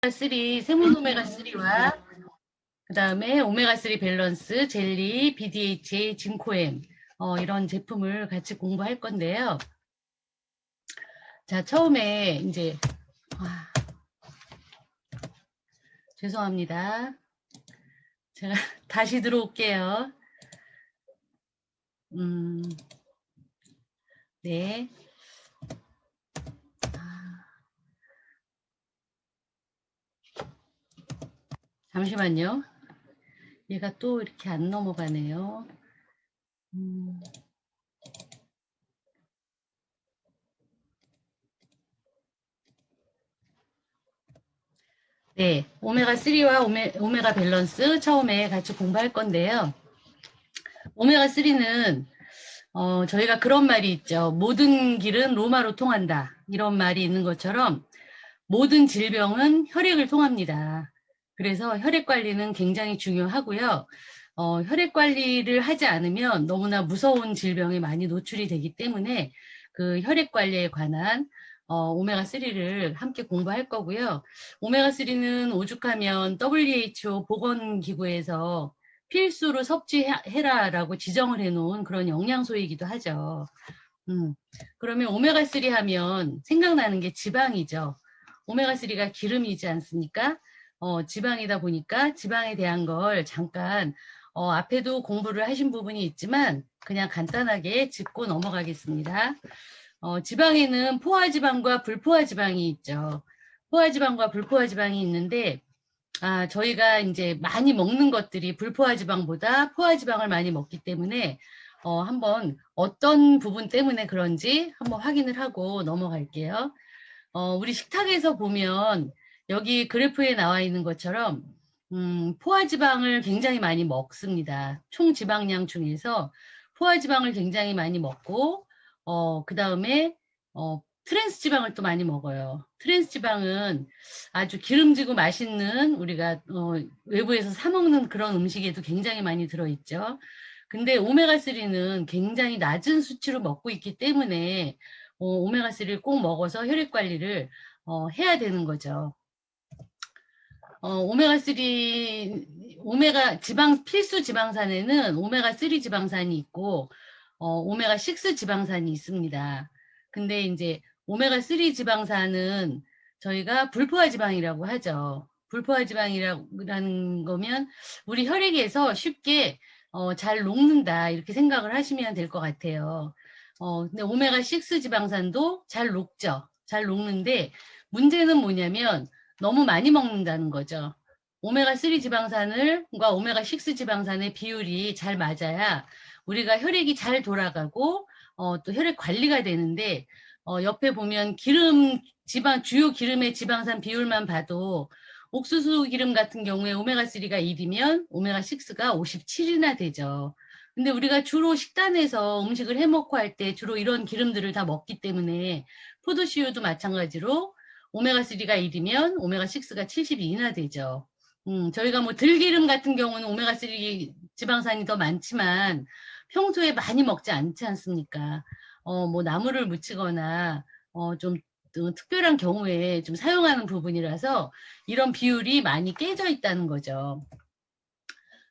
오메가3, 세몬 오메가3와 그 다음에 오메가3 밸런스, 젤리, BDHA, 진코엠 이런 제품을 같이 공부할 건데요. 자, 처음에 이제 죄송합니다. 제가 다시 들어올게요. 네. 잠시만요. 얘가 또 이렇게 안 넘어가네요. 네, 오메가3와 오메가 밸런스 처음에 같이 공부할 건데요. 오메가3는 저희가 그런 말이 있죠. 모든 길은 로마로 통한다. 이런 말이 있는 것처럼 모든 질병은 혈액을 통합니다. 그래서 혈액 관리는 굉장히 중요하고요. 혈액 관리를 하지 않으면 너무나 무서운 질병에 많이 노출이 되기 때문에 그 혈액 관리에 관한 오메가3를 함께 공부할 거고요. 오메가3는 오죽하면 WHO 보건기구에서 필수로 섭취해라라고 지정을 해놓은 그런 영양소이기도 하죠. 그러면 오메가3 하면 생각나는 게 지방이죠. 오메가3가 기름이지 않습니까? 지방이다 보니까 지방에 대한 걸 잠깐 앞에도 공부를 하신 부분이 있지만 그냥 간단하게 짚고 넘어가겠습니다. 지방에는 포화지방과 불포화지방이 있죠. 포화지방과 불포화지방이 있는데 저희가 이제 많이 먹는 것들이 불포화지방보다 포화지방을 많이 먹기 때문에 한번 어떤 부분 때문에 그런지 한번 확인을 하고 넘어갈게요. 우리 식탁에서 보면 여기 그래프에 나와 있는 것처럼 포화지방을 굉장히 많이 먹습니다. 총 지방량 중에서 포화지방을 굉장히 많이 먹고 그 다음에 트랜스 지방을 또 많이 먹어요. 트랜스 지방은 아주 기름지고 맛있는 우리가 외부에서 사 먹는 그런 음식에도 굉장히 많이 들어있죠. 근데 오메가3는 굉장히 낮은 수치로 먹고 있기 때문에 오메가3를 꼭 먹어서 혈액 관리를 해야 되는 거죠. 필수 지방산에는 오메가3 지방산이 있고 오메가6 지방산이 있습니다. 근데 이제 오메가3 지방산은 저희가 불포화 지방이라고 하죠. 불포화 지방이라는 거면 우리 혈액에서 쉽게 잘 녹는다 이렇게 생각을 하시면 될 것 같아요. 근데 오메가6 지방산도 잘 녹죠. 잘 녹는데 문제는 뭐냐면 너무 많이 먹는다는 거죠. 오메가3 지방산과 오메가6 지방산의 비율이 잘 맞아야 우리가 혈액이 잘 돌아가고 또 혈액 관리가 되는데 옆에 보면 주요 기름의 지방산 비율만 봐도 옥수수 기름 같은 경우에 오메가3가 1이면 오메가6가 57이나 되죠. 근데 우리가 주로 식단에서 음식을 해 먹고 할 때 주로 이런 기름들을 다 먹기 때문에 포도씨유도 마찬가지로 오메가3가 1이면 오메가6가 72나 되죠. 저희가 뭐 들기름 같은 경우는 오메가3 지방산이 더 많지만 평소에 많이 먹지 않지 않습니까? 뭐 나물을 무치거나 좀 특별한 경우에 좀 사용하는 부분이라서 이런 비율이 많이 깨져 있다는 거죠.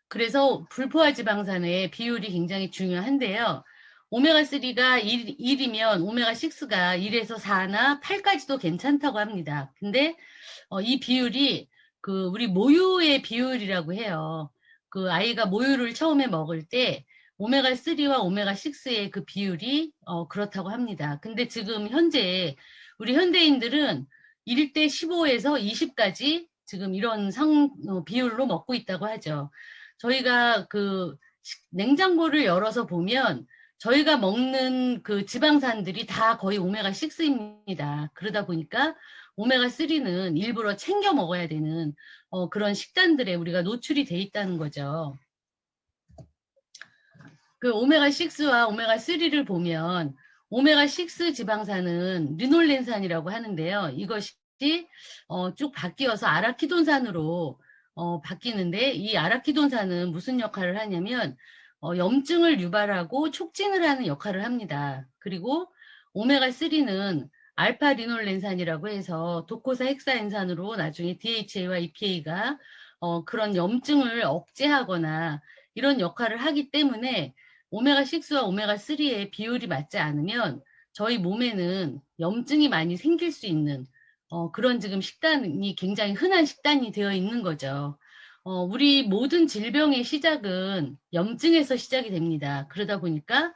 그래서 불포화 지방산의 비율이 굉장히 중요한데요. 오메가3가 1이면 오메가6가 1에서 4나 8까지도 괜찮다고 합니다. 근데 이 비율이 우리 모유의 비율이라고 해요. 그 아이가 모유를 처음에 먹을 때 오메가3와 오메가6의 그 비율이 그렇다고 합니다. 근데 지금 현재 우리 현대인들은 1대 15에서 20까지 지금 이런 비율로 먹고 있다고 하죠. 저희가 냉장고를 열어서 보면 저희가 먹는 그 지방산들이 다 거의 오메가6입니다. 그러다 보니까 오메가3는 일부러 챙겨 먹어야 되는 그런 식단들에 우리가 노출이 돼 있다는 거죠. 그 오메가6와 오메가3를 보면 오메가6 지방산은 리놀렌산이라고 하는데요. 이것이 쭉 바뀌어서 아라키돈산으로 바뀌는데 이 아라키돈산은 무슨 역할을 하냐면 염증을 유발하고 촉진을 하는 역할을 합니다. 그리고 오메가3는 알파 리놀렌산이라고 해서 도코사 헥사엔산으로 나중에 DHA와 EPA가 그런 염증을 억제하거나 이런 역할을 하기 때문에 오메가6와 오메가3의 비율이 맞지 않으면 저희 몸에는 염증이 많이 생길 수 있는 그런 지금 식단이 굉장히 흔한 식단이 되어 있는 거죠. 우리 모든 질병의 시작은 염증에서 시작이 됩니다. 그러다 보니까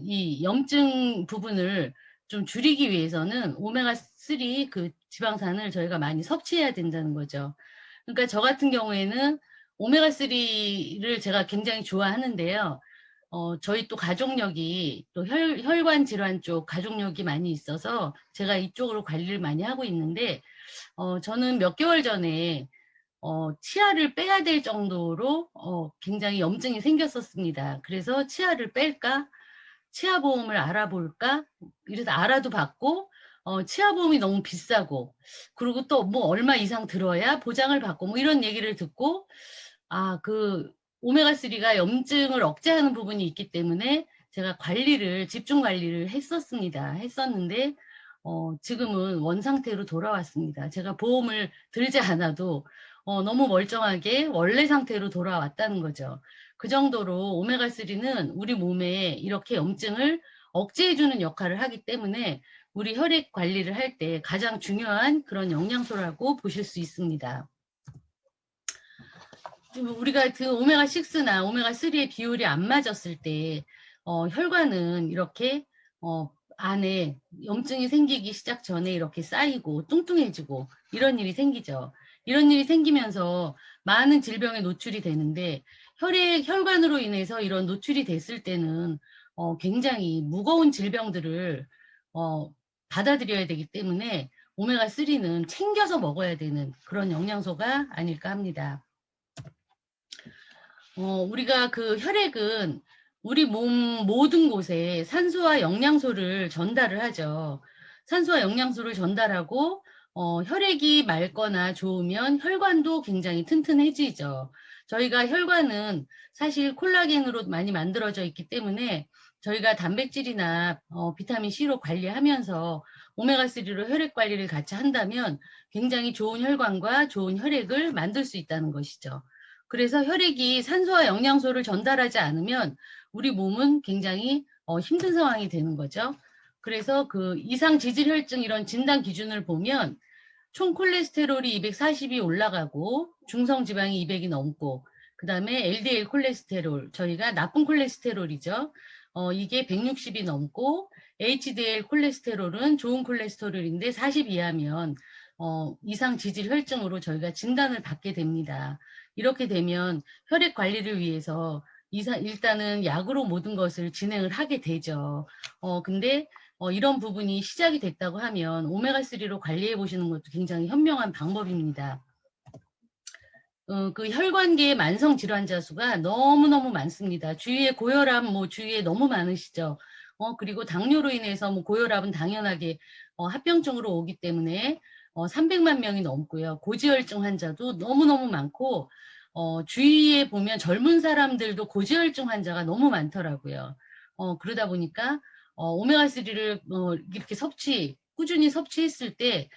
이 염증 부분을 좀 줄이기 위해서는 오메가3 그 지방산을 저희가 많이 섭취해야 된다는 거죠. 그러니까 저 같은 경우에는 오메가3를 제가 굉장히 좋아하는데요. 저희 또 가족력이 또 혈관 질환 쪽 가족력이 많이 있어서 제가 이쪽으로 관리를 많이 하고 있는데, 저는 몇 개월 전에 치아를 빼야 될 정도로 굉장히 염증이 생겼었습니다. 그래서 치아를 뺄까? 치아보험을 알아볼까? 이래서 알아도 받고, 치아보험이 너무 비싸고, 그리고 또 뭐 얼마 이상 들어야 보장을 받고, 뭐 이런 얘기를 듣고, 그 오메가3가 염증을 억제하는 부분이 있기 때문에 제가 집중 관리를 했었는데, 지금은 원상태로 돌아왔습니다. 제가 보험을 들지 않아도 너무 멀쩡하게 원래 상태로 돌아왔다는 거죠. 그 정도로 오메가3는 우리 몸에 이렇게 염증을 억제해주는 역할을 하기 때문에 우리 혈액 관리를 할 때 가장 중요한 그런 영양소라고 보실 수 있습니다. 우리가 그 오메가6나 오메가3의 비율이 안 맞았을 때 혈관은 이렇게 안에 염증이 생기기 시작 전에 이렇게 쌓이고 뚱뚱해지고 이런 일이 생기죠. 이런 일이 생기면서 많은 질병에 노출이 되는데 혈관으로 인해서 이런 노출이 됐을 때는 굉장히 무거운 질병들을 받아들여야 되기 때문에 오메가3는 챙겨서 먹어야 되는 그런 영양소가 아닐까 합니다. 우리가 그 혈액은 우리 몸 모든 곳에 산소와 영양소를 전달을 하죠. 산소와 영양소를 전달하고 혈액이 맑거나 좋으면 혈관도 굉장히 튼튼해지죠. 저희가 혈관은 사실 콜라겐으로 많이 만들어져 있기 때문에 저희가 단백질이나 비타민 C로 관리하면서 오메가3로 혈액 관리를 같이 한다면 굉장히 좋은 혈관과 좋은 혈액을 만들 수 있다는 것이죠. 그래서 혈액이 산소와 영양소를 전달하지 않으면 우리 몸은 굉장히 힘든 상황이 되는 거죠. 그래서 그 이상 지질혈증 이런 진단 기준을 보면 총 콜레스테롤이 240이 올라가고 중성 지방이 200이 넘고 그 다음에 LDL 콜레스테롤 저희가 나쁜 콜레스테롤이죠. 이게 160이 넘고 HDL 콜레스테롤은 좋은 콜레스테롤인데 40 이하면 이상 지질혈증으로 저희가 진단을 받게 됩니다. 이렇게 되면 혈액 관리를 위해서 일단은 약으로 모든 것을 진행을 하게 되죠. 근데 이런 부분이 시작이 됐다고 하면 오메가3로 관리해 보시는 것도 굉장히 현명한 방법입니다. 그 혈관계의 만성 질환자 수가 너무너무 많습니다. 주위에 고혈압, 주위에 너무 많으시죠. 그리고 당뇨로 인해서 고혈압은 당연하게 합병증으로 오기 때문에 300만 명이 넘고요. 고지혈증 환자도 너무너무 많고 주위에 보면 젊은 사람들도 고지혈증 환자가 너무 많더라고요. 그러다 보니까 오메가3를 이렇게 꾸준히 섭취했을 때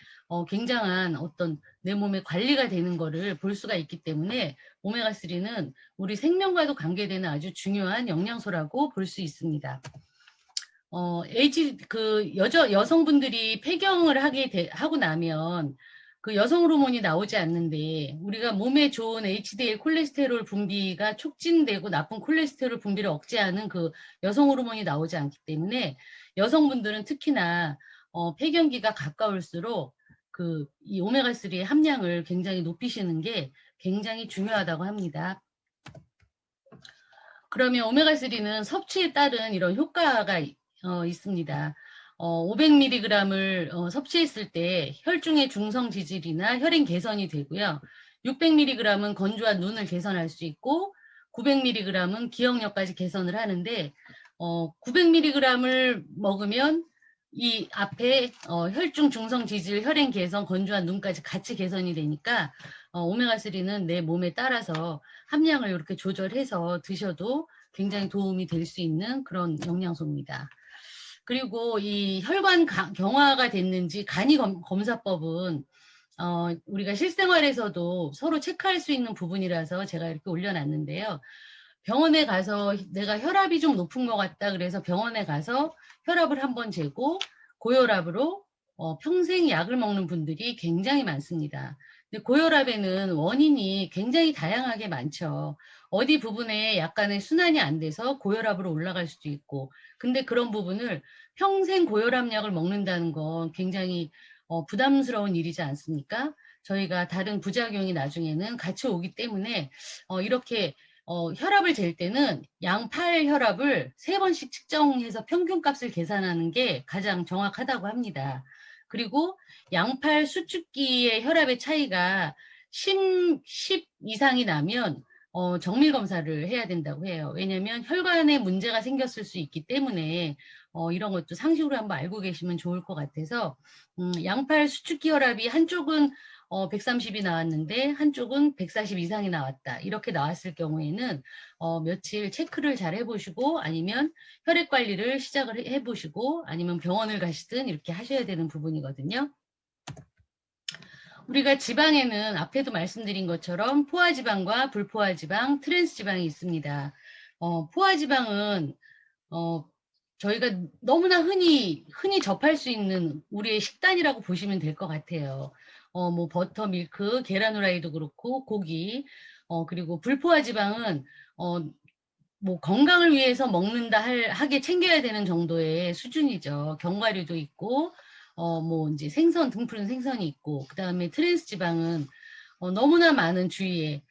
굉장한 어떤 내 몸에 관리가 되는 거를 볼 수가 있기 때문에 오메가3는 우리 생명과도 관계되는 아주 중요한 영양소라고 볼 수 있습니다. 여성분들이 폐경을 하고 나면 그 여성 호르몬이 나오지 않는데 우리가 몸에 좋은 HDL 콜레스테롤 분비가 촉진되고 나쁜 콜레스테롤 분비를 억제하는 그 여성 호르몬이 나오지 않기 때문에 여성분들은 특히나 폐경기가 가까울수록 이 오메가3의 함량을 굉장히 높이시는 게 굉장히 중요하다고 합니다. 그러면 오메가3는 섭취에 따른 이런 효과가 있습니다. 500mg을 섭취했을 때 혈중의 중성 지질이나 혈행 개선이 되고요. 600mg은 건조한 눈을 개선할 수 있고 900mg은 기억력까지 개선을 하는데 900mg을 먹으면 이 앞에 혈중 중성 지질, 혈행 개선, 건조한 눈까지 같이 개선이 되니까 오메가3는 내 몸에 따라서 함량을 이렇게 조절해서 드셔도 굉장히 도움이 될 수 있는 그런 영양소입니다. 그리고 이 혈관 경화가 됐는지 간이 검사법은 우리가 실생활에서도 서로 체크할 수 있는 부분이라서 제가 이렇게 올려놨는데요. 병원에 가서 내가 혈압이 좀 높은 것 같다 그래서 병원에 가서 혈압을 한번 재고 고혈압으로 평생 약을 먹는 분들이 굉장히 많습니다. 근데 고혈압에는 원인이 굉장히 다양하게 많죠. 어디 부분에 약간의 순환이 안 돼서 고혈압으로 올라갈 수도 있고, 근데 그런 부분을 평생 고혈압약을 먹는다는 건 굉장히 부담스러운 일이지 않습니까? 저희가 다른 부작용이 나중에는 같이 오기 때문에 이렇게 혈압을 잴 때는 양팔 혈압을 3번씩 측정해서 평균값을 계산하는 게 가장 정확하다고 합니다. 그리고 양팔 수축기의 혈압의 차이가 10 이상이 나면 정밀 검사를 해야 된다고 해요. 왜냐하면 혈관에 문제가 생겼을 수 있기 때문에 이런 것도 상식으로 한번 알고 계시면 좋을 것 같아서 양팔 수축기 혈압이 한쪽은 130이 나왔는데 한쪽은 140 이상이 나왔다. 이렇게 나왔을 경우에는 며칠 체크를 잘 해보시고 아니면 혈액 관리를 시작을 해보시고 아니면 병원을 가시든 이렇게 하셔야 되는 부분이거든요. 우리가 지방에는 앞에도 말씀드린 것처럼 포화지방과 불포화지방, 트랜스지방이 있습니다. 포화지방은 저희가 너무나 흔히 접할 수 있는 우리의 식단이라고 보시면 될 것 같아요. 뭐 버터, 밀크, 계란 후라이도 그렇고 고기, 그리고 불포화지방은 뭐 건강을 위해서 먹는다 하게 챙겨야 되는 정도의 수준이죠. 견과류도 있고 뭐 이제 생선, 등푸른 생선이 있고, 그 다음에 트랜스 지방은 너무나 많은 주위에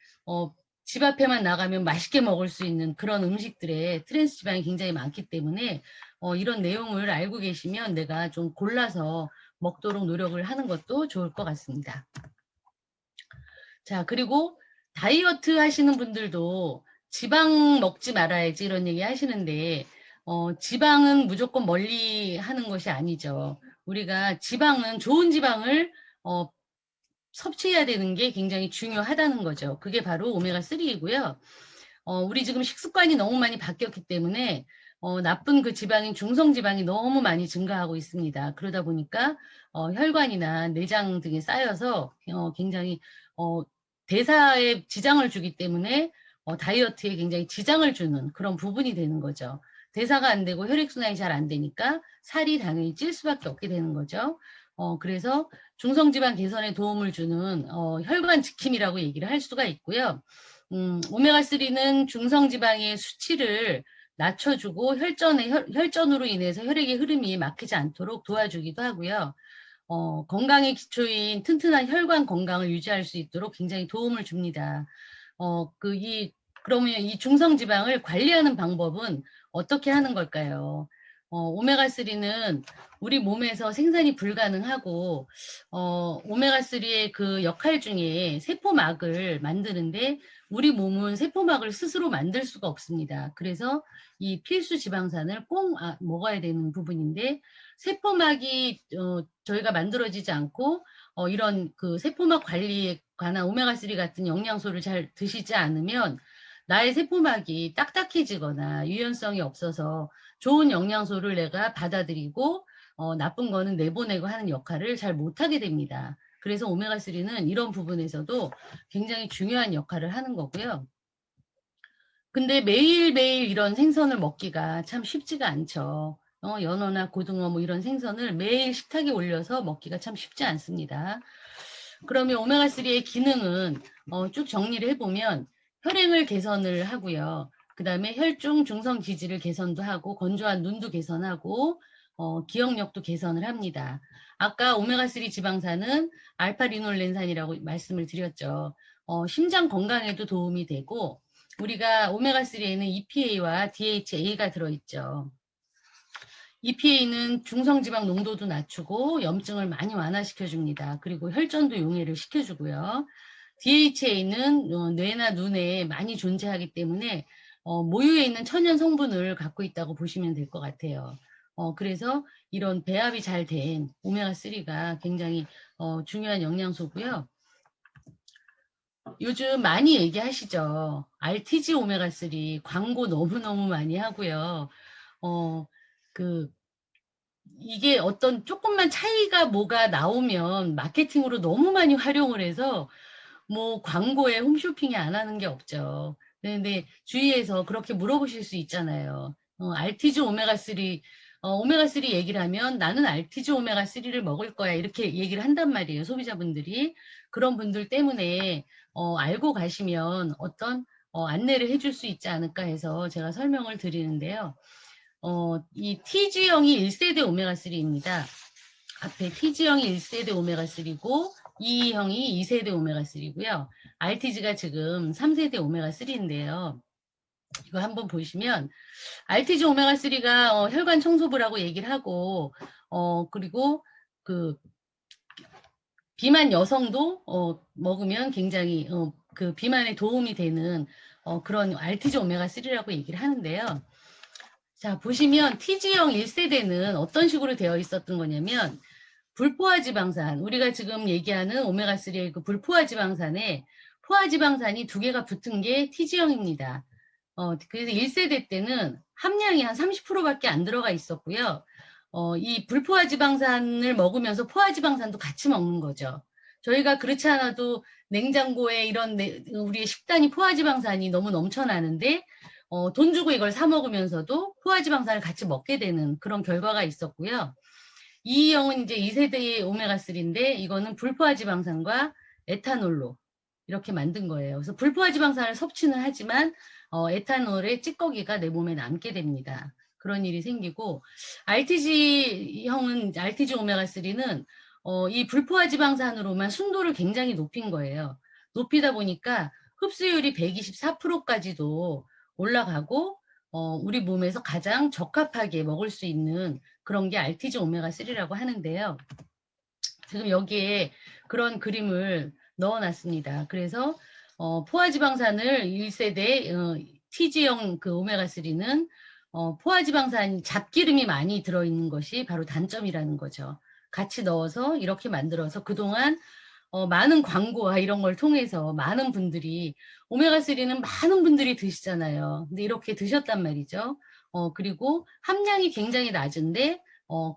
집 앞에만 나가면 맛있게 먹을 수 있는 그런 음식들에 트랜스 지방이 굉장히 많기 때문에 이런 내용을 알고 계시면 내가 좀 골라서 먹도록 노력을 하는 것도 좋을 것 같습니다. 자, 그리고 다이어트 하시는 분들도 지방 먹지 말아야지 이런 얘기 하시는데 지방은 무조건 멀리 하는 것이 아니죠. 우리가 지방은 좋은 지방을 섭취해야 되는 게 굉장히 중요하다는 거죠. 그게 바로 오메가3이고요. 우리 지금 식습관이 너무 많이 바뀌었기 때문에 나쁜 그 지방인 중성지방이 너무 많이 증가하고 있습니다. 그러다 보니까 혈관이나 내장 등에 쌓여서 굉장히 대사에 지장을 주기 때문에 다이어트에 굉장히 지장을 주는 그런 부분이 되는 거죠. 대사가 안 되고 혈액순환이 잘 안 되니까 살이 당연히 찔 수밖에 없게 되는 거죠. 그래서 중성지방 개선에 도움을 주는 혈관 지킴이라고 얘기를 할 수가 있고요. 오메가3는 중성지방의 수치를 낮춰주고 혈전으로 인해서 혈액의 흐름이 막히지 않도록 도와주기도 하고요. 건강의 기초인 튼튼한 혈관 건강을 유지할 수 있도록 굉장히 도움을 줍니다. 그러면 이 중성지방을 관리하는 방법은 어떻게 하는 걸까요? 오메가3는 우리 몸에서 생산이 불가능하고, 오메가3의 그 역할 중에 세포막을 만드는데 우리 몸은 세포막을 스스로 만들 수가 없습니다. 그래서 이 필수 지방산을 꼭 먹어야 되는 부분인데, 세포막이 저희가 만들어지지 않고 이런 그 세포막 관리에 관한 오메가3 같은 영양소를 잘 드시지 않으면 나의 세포막이 딱딱해지거나 유연성이 없어서 좋은 영양소를 내가 받아들이고 나쁜 거는 내보내고 하는 역할을 잘 못하게 됩니다. 그래서 오메가3는 이런 부분에서도 굉장히 중요한 역할을 하는 거고요. 근데 매일매일 이런 생선을 먹기가 참 쉽지가 않죠. 연어나 고등어 뭐 이런 생선을 매일 식탁에 올려서 먹기가 참 쉽지 않습니다. 그러면 오메가3의 기능은 쭉 정리를 해보면 혈행을 개선을 하고요. 그 다음에 혈중 중성 기질을 개선도 하고 건조한 눈도 개선하고 기억력도 개선을 합니다. 아까 오메가3 지방산은 알파리놀렌산이라고 말씀을 드렸죠. 심장 건강에도 도움이 되고 우리가 오메가3에는 EPA와 DHA가 들어있죠. EPA는 중성지방 농도도 낮추고 염증을 많이 완화시켜줍니다. 그리고 혈전도 용해를 시켜주고요. DHA는 뇌나 눈에 많이 존재하기 때문에 모유에 있는 천연 성분을 갖고 있다고 보시면 될 것 같아요. 그래서 이런 배합이 잘 된 오메가3가 굉장히 중요한 영양소고요. 요즘 많이 얘기하시죠. RTG 오메가3 광고 너무너무 많이 하고요. 그 이게 어떤 조금만 차이가 뭐가 나오면 마케팅으로 너무 많이 활용을 해서 뭐 광고에 홈쇼핑이 안 하는 게 없죠. 근데 주위에서 그렇게 물어보실 수 있잖아요. 알티즈 오메가3, 오메가3 얘기를 하면 나는 알티즈 오메가3를 먹을 거야. 이렇게 얘기를 한단 말이에요. 소비자분들이. 그런 분들 때문에 알고 가시면 어떤 안내를 해줄 수 있지 않을까 해서 제가 설명을 드리는데요. 이 TG형이 1세대 오메가3입니다. 앞에 TG형이 1세대 오메가3고 E형이 2세대 오메가3고요. RTG가 지금 3세대 오메가3인데요. 이거 한번 보시면 RTG 오메가3가 혈관 청소부라고 얘기를 하고 그리고 그 비만 여성도 먹으면 굉장히 그 비만에 도움이 되는 그런 RTG 오메가3라고 얘기를 하는데요. 자, 보시면 TG형 1세대는 어떤 식으로 되어 있었던 거냐면 불포화지방산, 우리가 지금 얘기하는 오메가3의 그 불포화지방산에 포화지방산이 두 개가 붙은 게 TG형입니다. 그래서 1세대 때는 함량이 한 30%밖에 안 들어가 있었고요. 이 불포화지방산을 먹으면서 포화지방산도 같이 먹는 거죠. 저희가 그렇지 않아도 냉장고에 이런 우리의 식단이 포화지방산이 너무 넘쳐나는데 돈 주고 이걸 사 먹으면서도 포화지방산을 같이 먹게 되는 그런 결과가 있었고요. E형은 이제 2세대의 오메가3인데 이거는 불포화지방산과 에탄올로 이렇게 만든 거예요. 그래서 불포화지방산을 섭취는 하지만 에탄올의 찌꺼기가 내 몸에 남게 됩니다. 그런 일이 생기고 RTG형은 RTG 오메가3는 이 불포화지방산으로만 순도를 굉장히 높인 거예요. 높이다 보니까 흡수율이 124%까지도 올라가고 우리 몸에서 가장 적합하게 먹을 수 있는 그런 게 RTG 오메가3라고 하는데요. 지금 여기에 그런 그림을 넣어놨습니다. 그래서 포화지방산을 1세대 TG형 그 오메가3는 포화지방산 잡기름이 많이 들어있는 것이 바로 단점이라는 거죠. 같이 넣어서 이렇게 만들어서 그동안 많은 광고와 이런 걸 통해서 많은 분들이 오메가3는 많은 분들이 드시잖아요. 근데 이렇게 드셨단 말이죠. 그리고 함량이 굉장히 낮은데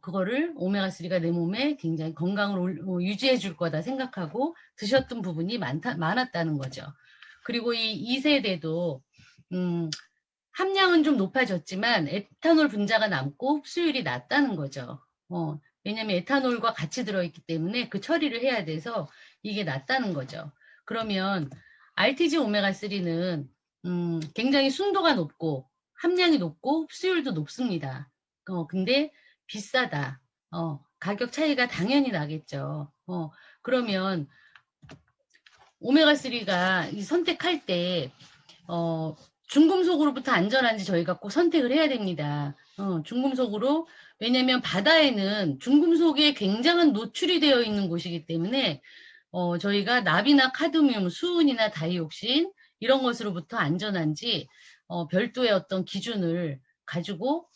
그거를 오메가3가 내 몸에 굉장히 건강을 유지해 줄 거다 생각하고 드셨던 부분이 많았다는 거죠. 그리고 이 2세대도 함량은 좀 높아졌지만 에탄올 분자가 남고 흡수율이 낮다는 거죠. 왜냐하면 에탄올과 같이 들어있기 때문에 그 처리를 해야 돼서 이게 낮다는 거죠. 그러면 RTG 오메가3는 굉장히 순도가 높고 함량이 높고 흡수율도 높습니다. 근데 비싸다. 가격 차이가 당연히 나겠죠. 그러면 오메가3가 선택할 때 중금속으로부터 안전한지 저희가 꼭 선택을 해야 됩니다. 중금속으로, 왜냐하면 바다에는 중금속에 굉장한 노출이 되어 있는 곳이기 때문에 저희가 납이나 카드뮴, 수은이나 다이옥신 이런 것으로부터 안전한지 별도의 어떤 기준을 가지고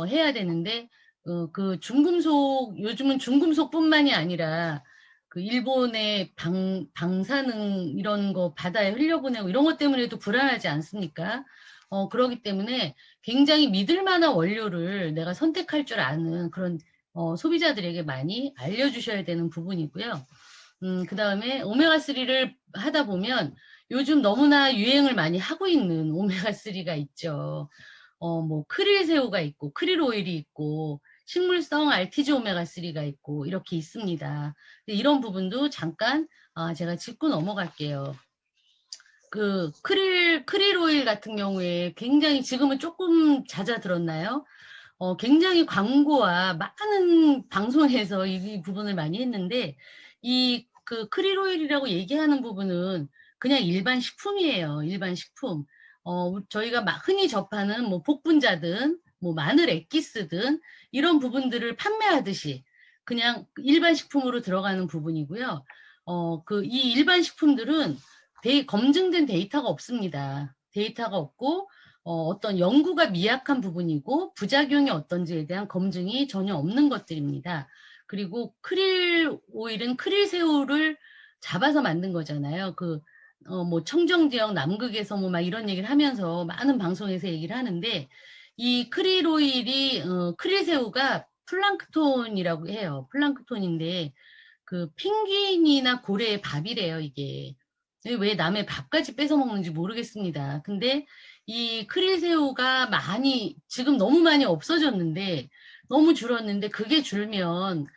해야 되는데 그 중금속, 요즘은 중금속뿐만이 아니라 그 일본의 방사능 이런 거 바다에 흘려보내고 이런 것 때문에도 불안하지 않습니까? 그러기 때문에 굉장히 믿을 만한 원료를 내가 선택할 줄 아는 그런 소비자들에게 많이 알려주셔야 되는 부분이고요. 그 다음에 오메가3를 하다 보면 요즘 너무나 유행을 많이 하고 있는 오메가3가 있죠. 뭐 크릴새우가 있고 크릴 오일이 있고 식물성 RTG 오메가3가 있고 이렇게 있습니다. 이런 부분도 잠깐 제가 짚고 넘어갈게요. 그 크릴 오일 같은 경우에 굉장히 지금은 조금 잦아들었나요? 굉장히 광고와 많은 방송에서 이 부분을 많이 했는데 이 그 크릴 오일이라고 얘기하는 부분은 그냥 일반 식품이에요. 일반 식품. 저희가 막 흔히 접하는 뭐 복분자든 뭐 마늘 엑기스든 이런 부분들을 판매하듯이 그냥 일반 식품으로 들어가는 부분이고요. 이 일반 식품들은 검증된 데이터가 없습니다. 데이터가 없고 어떤 연구가 미약한 부분이고 부작용이 어떤지에 대한 검증이 전혀 없는 것들입니다. 그리고 크릴 오일은 크릴 새우를 잡아서 만든 거잖아요. 뭐 청정지역 남극에서 뭐 막 이런 얘기를 하면서 많은 방송에서 얘기를 하는데 이 크릴 오일이 크릴 새우가 플랑크톤이라고 해요. 플랑크톤인데 그 펭귄이나 고래의 밥이래요, 이게. 왜 남의 밥까지 뺏어 먹는지 모르겠습니다. 근데 이 크릴새우가 많이, 지금 너무 많이 없어졌는데, 너무 줄었는데, 그게 줄면,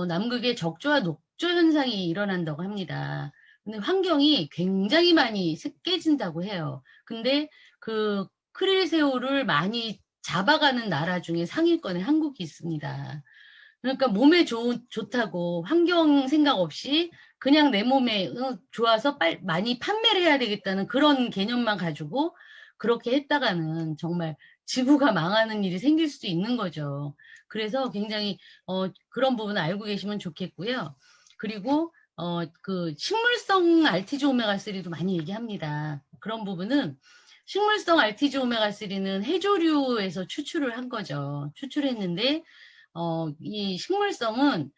남극의 적조와 녹조 현상이 일어난다고 합니다. 근데 환경이 굉장히 많이 깨진다고 해요. 근데 그 크릴새우를 많이 잡아가는 나라 중에 상위권에 한국이 있습니다. 그러니까 몸에 좋다고 환경 생각 없이 그냥 내 몸에 좋아서 많이 판매를 해야 되겠다는 그런 개념만 가지고 그렇게 했다가는 정말 지구가 망하는 일이 생길 수도 있는 거죠. 그래서 굉장히 그런 부분을 알고 계시면 좋겠고요. 그리고 그 식물성 알티지 오메가3도 많이 얘기합니다. 그런 부분은 식물성 알티지 오메가3는 해조류에서 추출을 한 거죠. 추출했는데 이 식물성은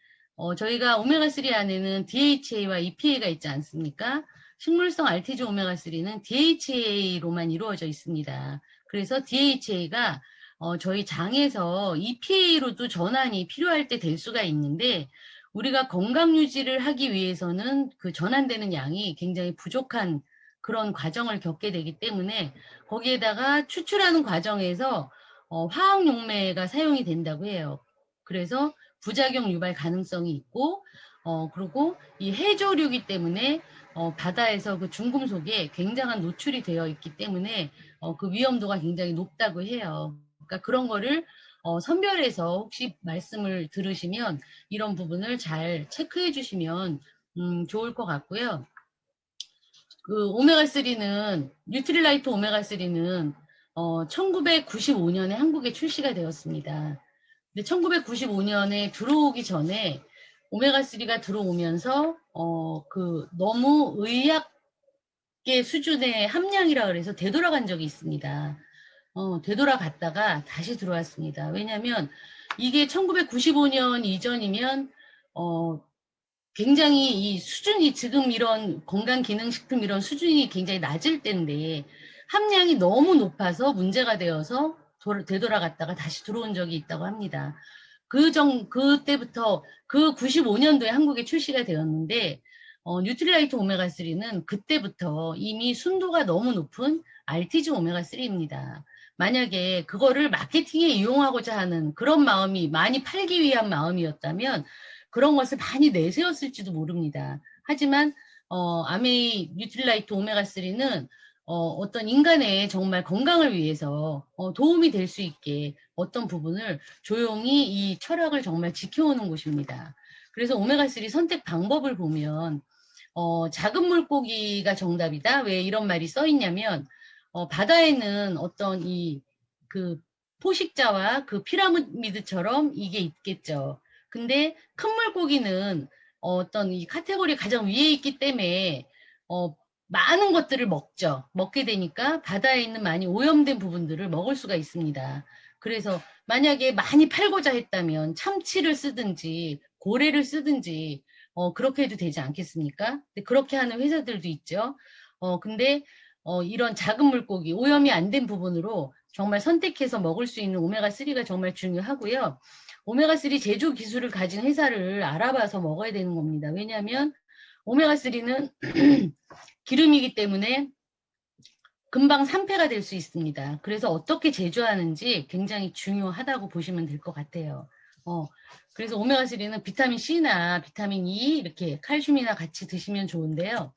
저희가 오메가3 안에는 DHA와 EPA가 있지 않습니까? 식물성 알티지 오메가3는 DHA로만 이루어져 있습니다. 그래서 DHA가 저희 장에서 EPA로도 전환이 필요할 때 될 수가 있는데 우리가 건강 유지를 하기 위해서는 그 전환되는 양이 굉장히 부족한 그런 과정을 겪게 되기 때문에 거기에다가 추출하는 과정에서 화학 용매가 사용이 된다고 해요. 그래서 부작용 유발 가능성이 있고 그리고 이 해조류이기 때문에 바다에서 그 중금속에 굉장한 노출이 되어 있기 때문에 그 위험도가 굉장히 높다고 해요. 그러니까 그런 거를 선별해서 혹시 말씀을 들으시면 이런 부분을 잘 체크해 주시면 좋을 것 같고요. 그 오메가3는 뉴트릴라이트 오메가3는 1995년에 한국에 출시가 되었습니다. 근데 1995년에 들어오기 전에 오메가3가 들어오면서 그 너무 의약계 수준의 함량이라 그래서 되돌아간 적이 있습니다. 되돌아갔다가 다시 들어왔습니다. 왜냐하면 이게 1995년 이전이면 굉장히 이 수준이 지금 이런 건강기능식품 이런 수준이 굉장히 낮을 때인데 함량이 너무 높아서 문제가 되어서 되돌아갔다가 다시 들어온 적이 있다고 합니다. 그때부터 그 95년도에 한국에 출시가 되었는데 뉴트릴라이트 오메가3는 그때부터 이미 순도가 너무 높은 RTG 오메가3입니다. 만약에 그거를 마케팅에 이용하고자 하는 그런 마음이 많이 팔기 위한 마음이었다면 그런 것을 많이 내세웠을지도 모릅니다. 하지만 아메이 뉴트릴라이트 오메가3는 어떤 인간의 정말 건강을 위해서 도움이 될 수 있게 어떤 부분을 조용히 이 철학을 정말 지켜오는 곳입니다. 그래서 오메가3 선택 방법을 보면 작은 물고기가 정답이다. 왜 이런 말이 써 있냐면 바다에는 어떤 그 포식자와 그 피라미드처럼 이게 있겠죠. 근데 큰 물고기는 어떤 이 카테고리 가장 위에 있기 때문에 많은 것들을 먹죠. 먹게 되니까 바다에 있는 많이 오염된 부분들을 먹을 수가 있습니다. 그래서 만약에 많이 팔고자 했다면 참치를 쓰든지 고래를 쓰든지 그렇게 해도 되지 않겠습니까? 그렇게 하는 회사들도 있죠. 근데 이런 작은 물고기, 오염이 안 된 부분으로 정말 선택해서 먹을 수 있는 오메가3가 정말 중요하고요. 오메가3 제조 기술을 가진 회사를 알아봐서 먹어야 되는 겁니다. 왜냐하면 오메가3는 기름이기 때문에 금방 산패가 될 수 있습니다. 그래서 어떻게 제조하는지 굉장히 중요하다고 보시면 될 것 같아요. 그래서 오메가3는 비타민 C나 비타민 E 이렇게 칼슘이나 같이 드시면 좋은데요.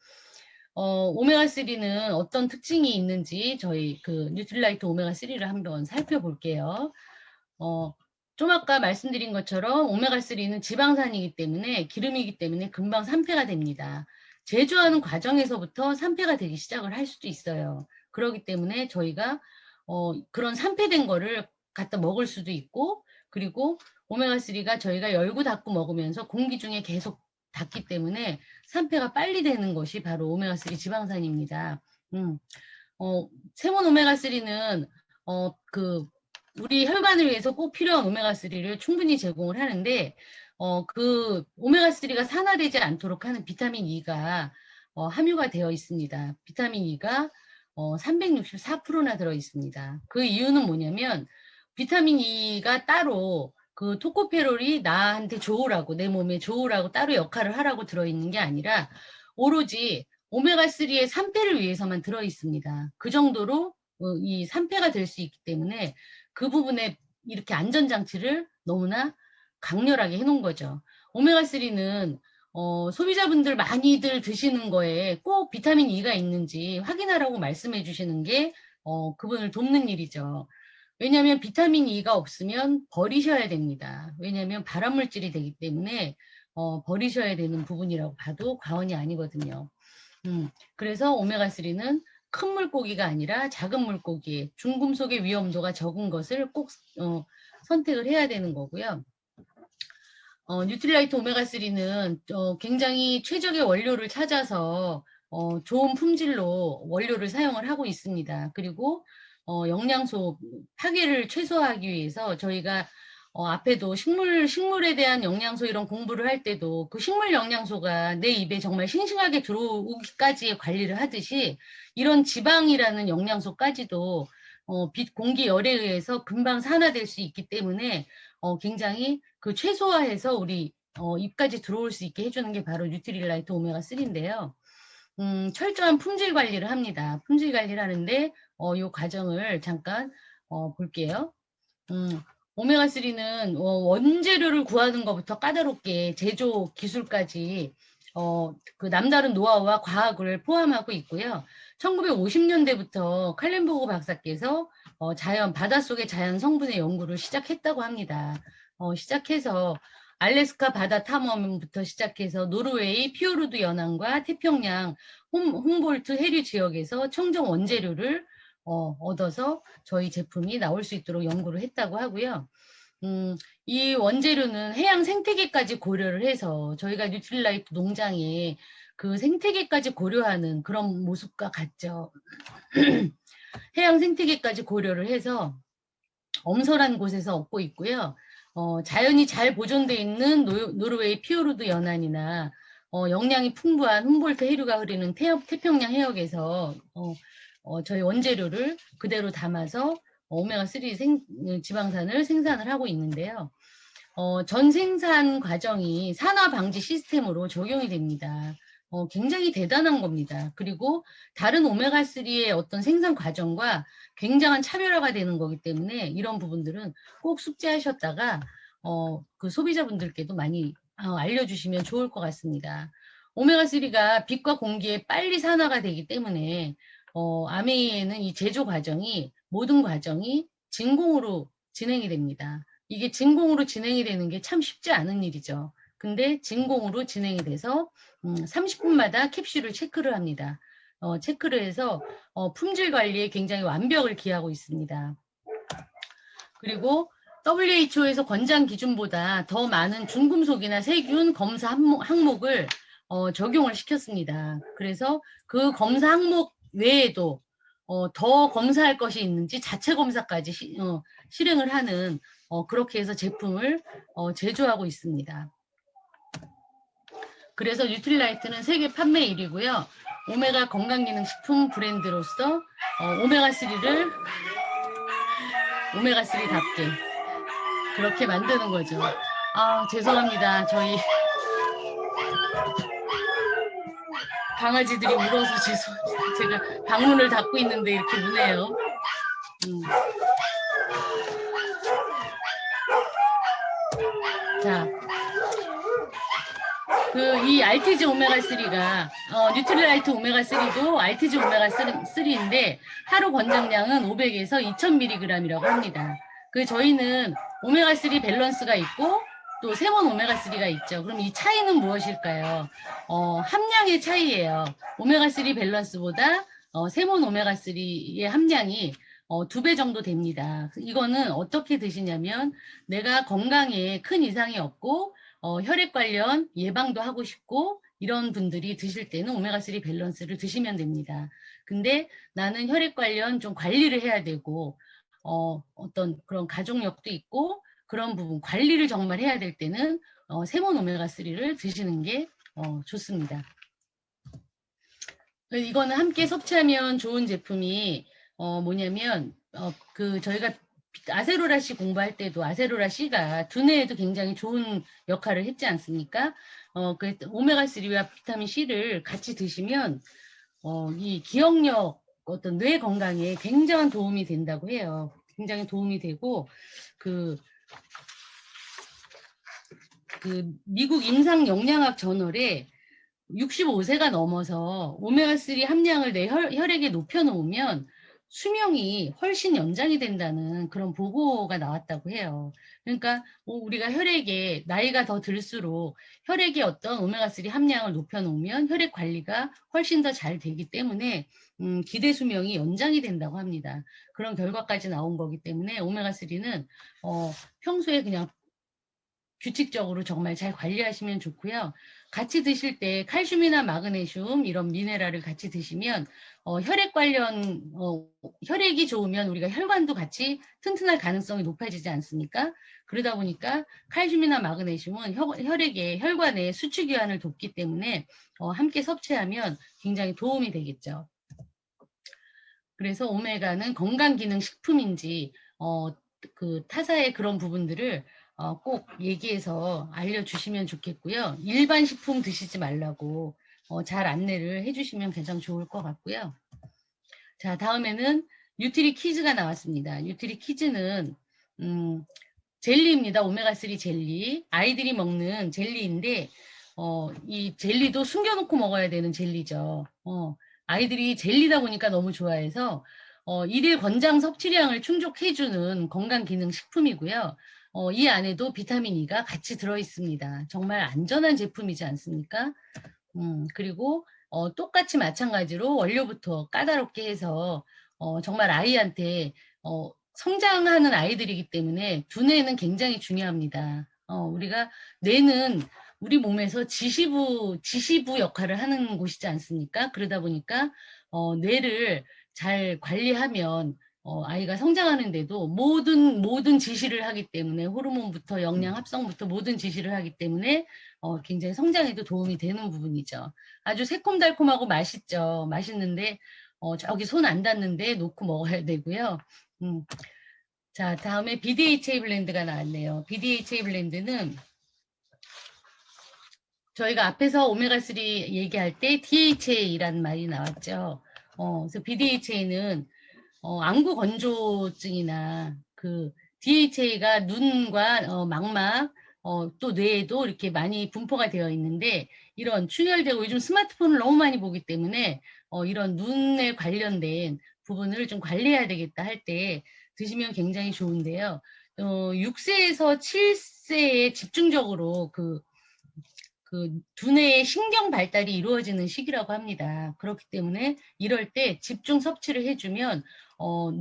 오메가3는 어떤 특징이 있는지 저희 그 뉴트릴라이트 오메가3를 한번 살펴볼게요. 좀 아까 말씀드린 것처럼 오메가3는 지방산이기 때문에 기름이기 때문에 금방 산패가 됩니다. 제조하는 과정에서부터 산패가 되기 시작을 할 수도 있어요. 그렇기 때문에 저희가 그런 산패된 거를 갖다 먹을 수도 있고 그리고 오메가3가 저희가 열고 닫고 먹으면서 공기 중에 계속 닿기 때문에 산패가 빨리 되는 것이 바로 오메가3 지방산입니다. 세몬 오메가3는 우리 혈관을 위해서 꼭 필요한 오메가3를 충분히 제공을 하는데 그 오메가3가 산화되지 않도록 하는 비타민 E가 함유가 되어 있습니다. 비타민 E가 364%나 들어 있습니다. 그 이유는 뭐냐면 비타민 E가 따로 그 토코페롤이 나한테 좋으라고, 내 몸에 좋으라고 따로 역할을 하라고 들어있는 게 아니라 오로지 오메가3의 산패를 위해서만 들어있습니다. 그 정도로 이 산패가 될 수 있기 때문에 그 부분에 이렇게 안전장치를 너무나 강렬하게 해놓은 거죠. 오메가3는 소비자분들 많이들 드시는 거에 꼭 비타민 E가 있는지 확인하라고 말씀해 주시는 게 그분을 돕는 일이죠. 왜냐하면 비타민 E가 없으면 버리셔야 됩니다. 왜냐하면 발암물질이 되기 때문에 버리셔야 되는 부분이라고 봐도 과언이 아니거든요. 그래서 오메가3는 큰 물고기가 아니라 작은 물고기, 중금속의 위험도가 적은 것을 꼭 선택을 해야 되는 거고요. 뉴트릴라이트 오메가3는 굉장히 최적의 원료를 찾아서 좋은 품질로 원료를 사용을 하고 있습니다. 그리고 영양소 파괴를 최소화하기 위해서 저희가 앞에도 식물에 대한 영양소 이런 공부를 할 때도 그 식물 영양소가 내 입에 정말 싱싱하게 들어오기까지의 관리를 하듯이 이런 지방이라는 영양소까지도 빛, 공기, 열에 의해서 금방 산화될 수 있기 때문에 굉장히 그 최소화해서 우리 입까지 들어올 수 있게 해주는 게 바로 뉴트릴라이트 오메가3인데요. 철저한 품질 관리를 합니다. 품질 관리를 하는데 이 과정을 잠깐 볼게요. 오메가3는 원재료를 구하는 것부터 까다롭게 제조 기술까지 그 남다른 노하우와 과학을 포함하고 있고요. 1950년대부터 칼렌보그 박사께서 바닷속의 자연 성분의 연구를 시작했다고 합니다. 시작해서 알래스카 바다 탐험부터 시작해서 노르웨이 피오르드 연안과 태평양 훔볼트 해류 지역에서 청정 원재료를 얻어서 저희 제품이 나올 수 있도록 연구를 했다고 하고요. 이 원재료는 해양 생태계까지 고려를 해서 저희가 뉴트릴라이트 농장에 그 생태계까지 고려하는 그런 모습과 같죠. 해양 생태계까지 고려를 해서 엄선한 곳에서 얻고 있고요. 자연이 잘 보존되어 있는 노르웨이 피오르드 연안이나 영양이 풍부한 훔볼트 해류가 흐르는 태평양 해역에서 저희 원재료를 그대로 담아서 오메가3 지방산을 생산을 하고 있는데요. 전 생산 과정이 산화 방지 시스템으로 적용이 됩니다. 굉장히 대단한 겁니다. 그리고 다른 오메가3의 어떤 생산 과정과 굉장한 차별화가 되는 거기 때문에 이런 부분들은 꼭 숙지하셨다가 그 소비자분들께도 많이 알려주시면 좋을 것 같습니다. 오메가3가 빛과 공기에 빨리 산화가 되기 때문에 아메이에는 이 제조 과정이 모든 과정이 진공으로 진행이 됩니다. 이게 진공으로 진행이 되는 게 참 쉽지 않은 일이죠. 근데 진공으로 진행이 돼서 30분마다 캡슐을 체크를 합니다. 체크를 해서 품질 관리에 굉장히 완벽을 기하고 있습니다. 그리고 WHO에서 권장 기준보다 더 많은 중금속이나 세균 검사 항목을 적용을 시켰습니다. 그래서 그 검사 항목 외에도 더 검사할 것이 있는지 자체 검사까지 실행을 하는 그렇게 해서 제품을 제조하고 있습니다. 그래서 뉴트릴라이트는 세계 판매 1위고요. 오메가 건강기능식품 브랜드로서 오메가3를 오메가3답게 그렇게 만드는 거죠. 죄송합니다. 저희 강아지들이 울어서 죄송합니다. 제가 방문을 닫고 있는데 이렇게 우네요. 자, 이 알티지 오메가3가 뉴트릴라이트 오메가3도 알티지 오메가3인데 하루 권장량은 500에서 2000mg이라고 합니다. 저희는 오메가3 밸런스가 있고 또 세몬 오메가3가 있죠. 그럼 이 차이는 무엇일까요? 함량의 차이예요. 오메가3 밸런스보다 세몬 오메가3의 함량이 2배 정도 됩니다. 이거는 어떻게 드시냐면 내가 건강에 큰 이상이 없고 혈액 관련 예방도 하고 싶고 이런 분들이 드실 때는 오메가3 밸런스를 드시면 됩니다. 근데 나는 혈액 관련 좀 관리를 해야 되고 어떤 그런 가족력도 있고 그런 부분 관리를 정말 해야 될 때는 세몬 오메가3를 드시는 게 좋습니다. 이거는 함께 섭취하면 좋은 제품이 뭐냐면 저희가 아세로라 C 공부할 때도 아세로라 C가 두뇌에도 굉장히 좋은 역할을 했지 않습니까? 그 오메가3와 비타민 C를 같이 드시면 이 기억력, 어떤 뇌 건강에 굉장한 도움이 된다고 해요. 굉장히 도움이 되고, 그 미국 임상 영양학 저널에 65세가 넘어서 오메가3 함량을 내 혈액에 높여놓으면 수명이 훨씬 연장이 된다는 그런 보고가 나왔다고 해요. 그러니까 우리가 혈액에 나이가 더 들수록 혈액에 어떤 오메가3 함량을 높여놓으면 혈액 관리가 훨씬 더 잘 되기 때문에 기대 수명이 연장이 된다고 합니다. 그런 결과까지 나온 거기 때문에 오메가3는 평소에 그냥 규칙적으로 정말 잘 관리하시면 좋고요. 같이 드실 때 칼슘이나 마그네슘 이런 미네랄을 같이 드시면 혈액 관련 혈액이 좋으면 우리가 혈관도 같이 튼튼할 가능성이 높아지지 않습니까? 그러다 보니까 칼슘이나 마그네슘은 혈액의 혈관의 수축 기환을 돕기 때문에 함께 섭취하면 굉장히 도움이 되겠죠. 그래서 오메가는 건강기능식품인지 그 타사의 그런 부분들을 꼭 얘기해서 알려주시면 좋겠고요. 일반 식품 드시지 말라고 잘 안내를 해주시면 가장 좋을 것 같고요. 자, 다음에는 뉴트리 키즈가 나왔습니다. 뉴트리 키즈는 젤리입니다. 오메가3 젤리. 아이들이 먹는 젤리인데 이 젤리도 숨겨놓고 먹어야 되는 젤리죠. 아이들이 젤리다 보니까 너무 좋아해서 일일 권장 섭취량을 충족해주는 건강기능식품이고요. 이 안에도 비타민 E가 같이 들어있습니다. 정말 안전한 제품이지 않습니까? 그리고 똑같이 마찬가지로 원료부터 까다롭게 해서 정말 아이한테 성장하는 아이들이기 때문에 두뇌는 굉장히 중요합니다. 우리가 뇌는 우리 몸에서 지시부 역할을 하는 곳이지 않습니까? 그러다 보니까 뇌를 잘 관리하면 아이가 성장하는데도 모든 지시를 하기 때문에 호르몬부터 영양 합성부터 모든 지시를 하기 때문에 굉장히 성장에도 도움이 되는 부분이죠. 아주 새콤달콤하고 맛있죠. 맛있는데 저기 손 안 닿는데 놓고 먹어야 되고요. 자, 다음에 BDHA 블렌드가 나왔네요. BDHA 블렌드는 저희가 앞에서 오메가3 얘기할 때 DHA라는 말이 나왔죠. 그래서 BDHA는 안구 건조증이나 그 DHA가 눈과 망막 또 뇌에도 이렇게 많이 분포가 되어 있는데 이런 충혈되고 요즘 스마트폰을 너무 많이 보기 때문에 이런 눈에 관련된 부분을 좀 관리해야 되겠다 할 때 드시면 굉장히 좋은데요. 6세에서 7세에 집중적으로 그 두뇌의 신경 발달이 이루어지는 시기라고 합니다. 그렇기 때문에 이럴 때 집중 섭취를 해주면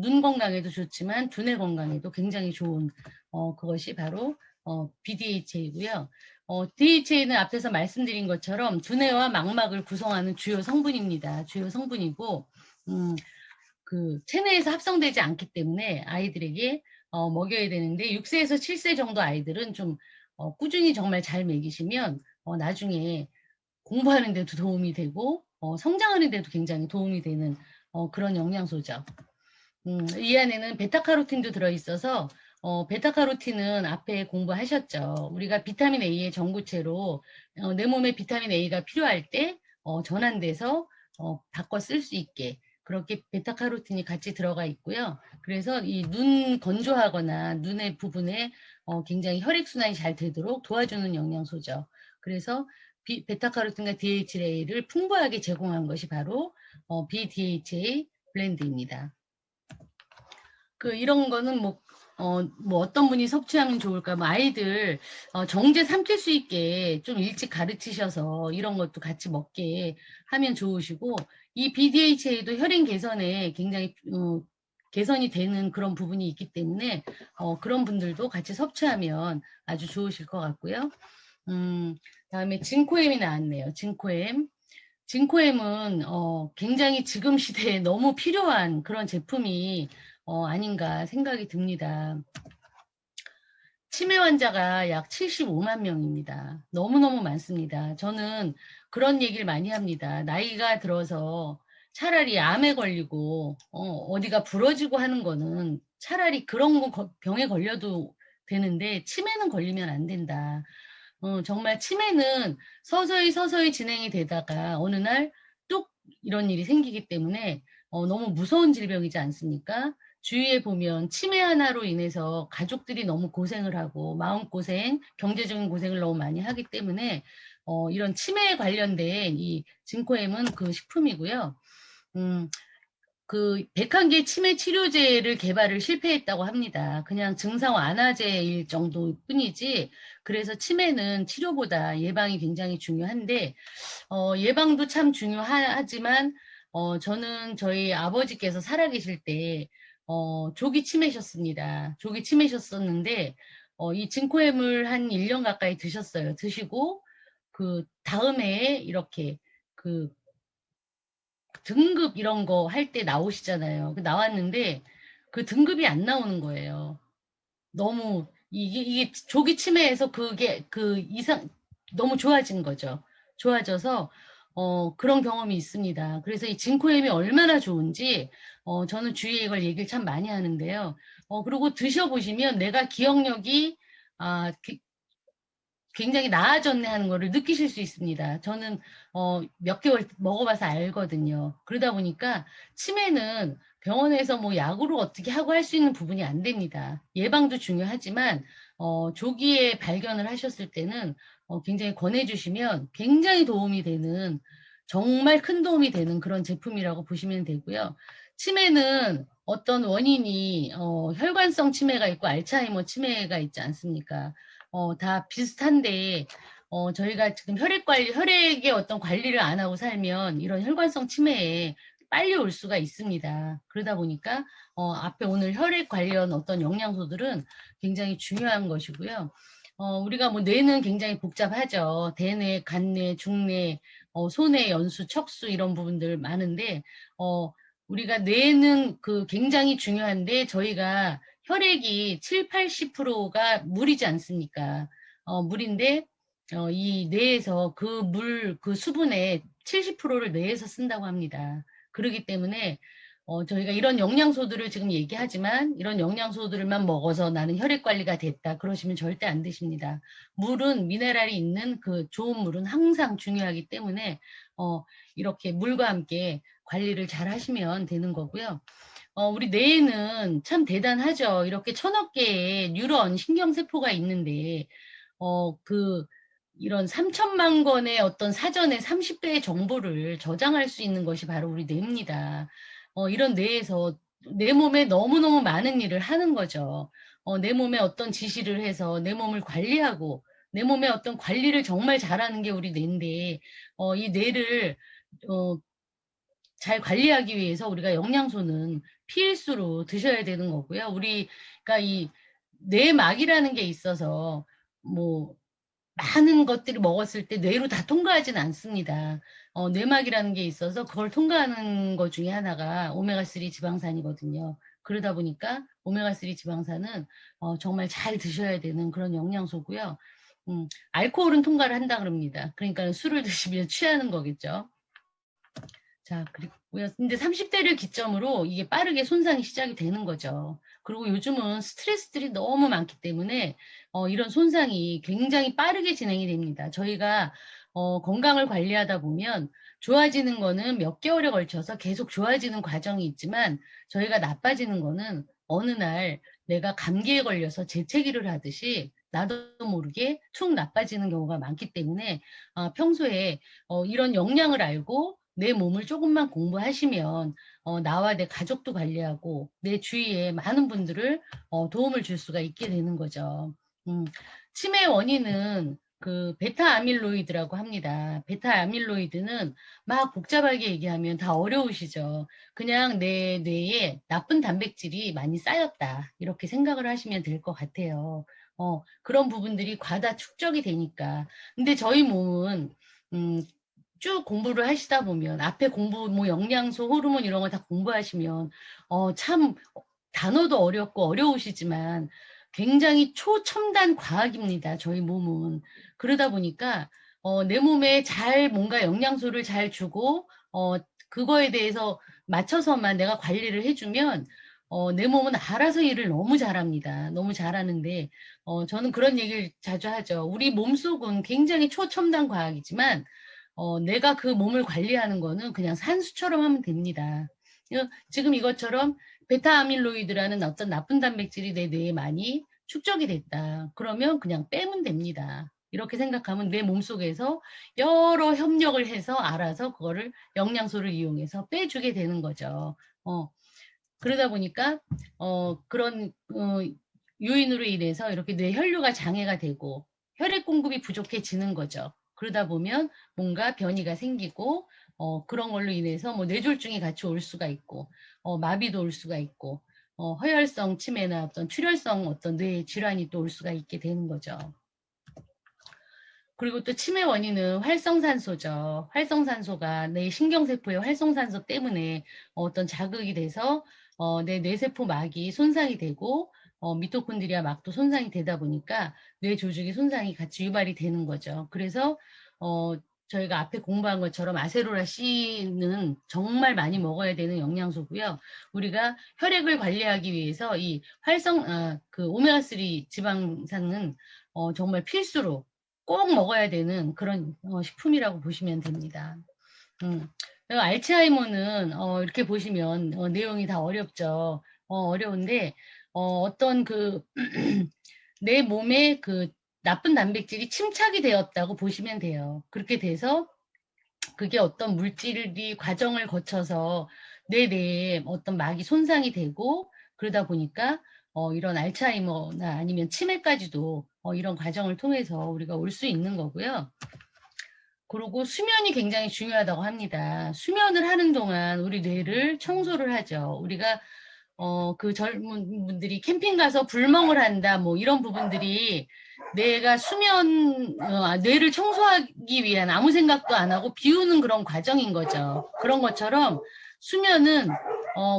눈 건강에도 좋지만 두뇌 건강에도 굉장히 좋은 그것이 바로 BDHA이고요. DHA는 앞에서 말씀드린 것처럼 두뇌와 망막을 구성하는 주요 성분입니다. 주요 성분이고 그 체내에서 합성되지 않기 때문에 아이들에게 먹여야 되는데 6세에서 7세 정도 아이들은 좀 꾸준히 정말 잘 먹이시면 나중에 공부하는 데도 도움이 되고 성장하는 데도 굉장히 도움이 되는 그런 영양소죠. 이 안에는 베타카로틴도 들어있어서 베타카로틴은 앞에 공부하셨죠. 우리가 비타민 A의 전구체로 내 몸에 비타민 A가 필요할 때 전환돼서 바꿔 쓸 수 있게 그렇게 베타카로틴이 같이 들어가 있고요. 그래서 이 눈 건조하거나 눈의 부분에 굉장히 혈액순환이 잘 되도록 도와주는 영양소죠. 그래서 베타카로틴과 DHA를 풍부하게 제공한 것이 바로 BDHA 블렌드입니다. 이런 거는 뭐 어떤 분이 섭취하면 좋을까? 뭐 아이들 정제 삼킬 수 있게 좀 일찍 가르치셔서 이런 것도 같이 먹게 하면 좋으시고 이 BDHA도 혈행 개선에 굉장히 개선이 되는 그런 부분이 있기 때문에 그런 분들도 같이 섭취하면 아주 좋으실 것 같고요. 다음에 징코엠이 나왔네요. 징코엠은 굉장히 지금 시대에 너무 필요한 그런 제품이 아닌가 생각이 듭니다. 치매 환자가 약 75만 명입니다. 너무너무 많습니다. 저는 그런 얘기를 많이 합니다. 나이가 들어서 차라리 암에 걸리고 어디가 부러지고 하는 거는 차라리 그런 거 병에 걸려도 되는데 치매는 걸리면 안 된다. 정말 치매는 서서히 서서히 진행이 되다가 어느 날 뚝 이런 일이 생기기 때문에 너무 무서운 질병이지 않습니까? 주위에 보면 치매 하나로 인해서 가족들이 너무 고생을 하고 마음고생, 경제적인 고생을 너무 많이 하기 때문에 이런 치매에 관련된 이 진코엠은 그 식품이고요. 음, 그 101개 치매 치료제를 개발을 실패했다고 합니다. 그냥 증상 완화제일 정도뿐이지. 그래서 치매는 치료보다 예방이 굉장히 중요한데 예방도 참 중요하지만 저는 저희 아버지께서 살아계실 때 조기 치매셨습니다. 조기 치매셨었는데 이 진코엠을 한 1년 가까이 드셨어요. 드시고 그 다음에 이렇게 그 등급 이런 거 할 때 나오시잖아요. 나왔는데 그 등급이 안 나오는 거예요. 너무 이게 조기 치매에서 그게 그 이상 너무 좋아진 거죠. 좋아져서 그런 경험이 있습니다. 그래서 이 진코엠이 얼마나 좋은지 저는 주위에 이걸 얘기를 참 많이 하는데요. 그리고 드셔보시면 내가 기억력이 아, 굉장히 나아졌네 하는 거를 느끼실 수 있습니다. 저는 몇 개월 먹어봐서 알거든요. 그러다 보니까 치매는 병원에서 뭐 약으로 어떻게 하고 할 수 있는 부분이 안 됩니다. 예방도 중요하지만 조기에 발견을 하셨을 때는 굉장히 권해주시면 굉장히 도움이 되는 정말 큰 도움이 되는 그런 제품이라고 보시면 되고요. 치매는 어떤 원인이 혈관성 치매가 있고 알츠하이머 치매가 있지 않습니까? 다 비슷한데, 저희가 지금 혈액 관리, 혈액의 어떤 관리를 안 하고 살면 이런 혈관성 치매에 빨리 올 수가 있습니다. 그러다 보니까, 앞에 오늘 혈액 관련 어떤 영양소들은 굉장히 중요한 것이고요. 우리가 뭐 뇌는 굉장히 복잡하죠. 대뇌, 간뇌, 중뇌, 소뇌, 연수, 척수 이런 부분들 많은데, 우리가 뇌는 그 굉장히 중요한데 저희가 혈액이 7, 80%가 물이지 않습니까? 물인데 이 뇌에서 그 물, 그 수분의 70%를 뇌에서 쓴다고 합니다. 그렇기 때문에 저희가 이런 영양소들을 지금 얘기하지만 이런 영양소들만 먹어서 나는 혈액 관리가 됐다. 그러시면 절대 안 되십니다. 물은 미네랄이 있는 그 좋은 물은 항상 중요하기 때문에 이렇게 물과 함께 관리를 잘 하시면 되는 거고요. 우리 뇌에는 참 대단하죠. 이렇게 1000억 개의 뉴런 신경세포가 있는데, 이런 3천만 건의 어떤 사전에 30배의 정보를 저장할 수 있는 것이 바로 우리 뇌입니다. 이런 뇌에서 내 몸에 너무너무 많은 일을 하는 거죠. 내 몸에 어떤 지시를 해서 내 몸을 관리하고, 내 몸의 어떤 관리를 정말 잘하는 게 우리 뇌인데, 이 뇌를, 어, 잘 관리하기 위해서 우리가 영양소는 필수로 드셔야 되는 거고요. 우리가 이 뇌막이라는 게 있어서 뭐 많은 것들을 먹었을 때 뇌로 다 통과하지는 않습니다. 뇌막이라는 게 있어서 그걸 통과하는 것 중에 하나가 오메가3 지방산이거든요. 그러다 보니까 오메가3 지방산은 정말 잘 드셔야 되는 그런 영양소고요. 알코올은 통과를 한다 그럽니다. 그러니까 술을 드시면 취하는 거겠죠. 자, 그리고요. 근데 30대를 기점으로 이게 빠르게 손상이 시작이 되는 거죠. 그리고 요즘은 스트레스들이 너무 많기 때문에 이런 손상이 굉장히 빠르게 진행이 됩니다. 저희가 건강을 관리하다 보면 좋아지는 거는 몇 개월에 걸쳐서 계속 좋아지는 과정이 있지만 저희가 나빠지는 거는 어느 날 내가 감기에 걸려서 재채기를 하듯이 나도 모르게 툭 나빠지는 경우가 많기 때문에 평소에 이런 역량을 알고 내 몸을 조금만 공부하시면 나와 내 가족도 관리하고 내 주위에 많은 분들을 도움을 줄 수가 있게 되는 거죠. 치매 원인은 그 베타 아밀로이드라고 합니다. 베타 아밀로이드는 막 복잡하게 얘기하면 다 어려우시죠. 그냥 내 뇌에 나쁜 단백질이 많이 쌓였다. 이렇게 생각을 하시면 될 것 같아요. 그런 부분들이 과다 축적이 되니까. 근데 저희 몸은 음, 쭉 공부를 하시다 보면 앞에 공부 뭐 영양소, 호르몬 이런 거 다 공부하시면 참 단어도 어렵고 어려우시지만 굉장히 초첨단 과학입니다. 저희 몸은. 그러다 보니까 내 몸에 잘 뭔가 영양소를 잘 주고 그거에 대해서 맞춰서만 내가 관리를 해주면 내 몸은 알아서 일을 너무 잘합니다. 너무 잘하는데 저는 그런 얘기를 자주 하죠. 우리 몸속은 굉장히 초첨단 과학이지만 내가 그 몸을 관리하는 거는 그냥 산수처럼 하면 됩니다. 지금 이것처럼 베타 아밀로이드라는 어떤 나쁜 단백질이 내 뇌에 많이 축적이 됐다. 그러면 그냥 빼면 됩니다. 이렇게 생각하면 내 몸속에서 여러 협력을 해서 알아서 그거를 영양소를 이용해서 빼주게 되는 거죠. 그러다 보니까 그런 요인으로 인해서 이렇게 뇌 혈류가 장애가 되고 혈액 공급이 부족해지는 거죠. 그러다 보면 뭔가 변이가 생기고 그런 걸로 인해서 뭐 뇌졸중이 같이 올 수가 있고 마비도 올 수가 있고 허혈성 치매나 어떤 출혈성 어떤 뇌 질환이 또 올 수가 있게 되는 거죠. 그리고 또 치매 원인은 활성산소죠. 활성산소가 내 신경세포의 활성산소 때문에 어떤 자극이 돼서 내 뇌세포 막이 손상이 되고 미토콘드리아 막도 손상이 되다 보니까 뇌 조직의 손상이 같이 유발이 되는 거죠. 그래서 저희가 앞에 공부한 것처럼 아세로라 C는 정말 많이 먹어야 되는 영양소고요. 우리가 혈액을 관리하기 위해서 이 그 오메가3 지방산은 정말 필수로 꼭 먹어야 되는 그런 식품이라고 보시면 됩니다. 알츠하이머는 이렇게 보시면 내용이 다 어렵죠. 어려운데 어떤 그 내 몸에 그 나쁜 단백질이 침착이 되었다고 보시면 돼요. 그렇게 돼서 그게 어떤 물질이 과정을 거쳐서 내 뇌에 어떤 막이 손상이 되고 그러다 보니까 이런 알츠하이머나 아니면 치매까지도 이런 과정을 통해서 우리가 올 수 있는 거고요. 그리고 수면이 굉장히 중요하다고 합니다. 수면을 하는 동안 우리 뇌를 청소를 하죠. 우리가 그 젊은 분들이 캠핑 가서 불멍을 한다 뭐 이런 부분들이 내가 뇌를 청소하기 위한 아무 생각도 안 하고 비우는 그런 과정인 거죠. 그런 것처럼 수면은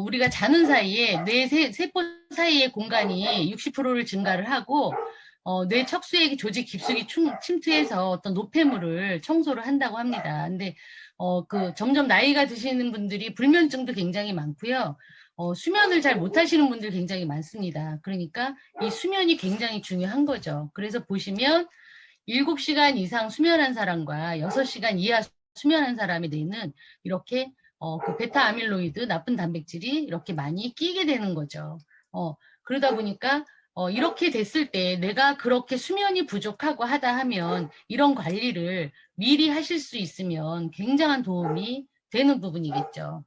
우리가 자는 사이에 뇌 세포 사이의 공간이 60%를 증가를 하고 뇌 척수액 조직 깊숙이 침투해서 어떤 노폐물을 청소를 한다고 합니다. 근데 그 점점 나이가 드시는 분들이 불면증도 굉장히 많고요. 수면을 잘 못하시는 분들 굉장히 많습니다. 그러니까 이 수면이 굉장히 중요한 거죠. 그래서 보시면 7시간 이상 수면한 사람과 6시간 이하 수면한 사람의 뇌는 이렇게 그 베타 아밀로이드 나쁜 단백질이 이렇게 많이 끼게 되는 거죠. 그러다 보니까 이렇게 됐을 때 내가 그렇게 수면이 부족하고 하다 하면 이런 관리를 미리 하실 수 있으면 굉장한 도움이 되는 부분이겠죠.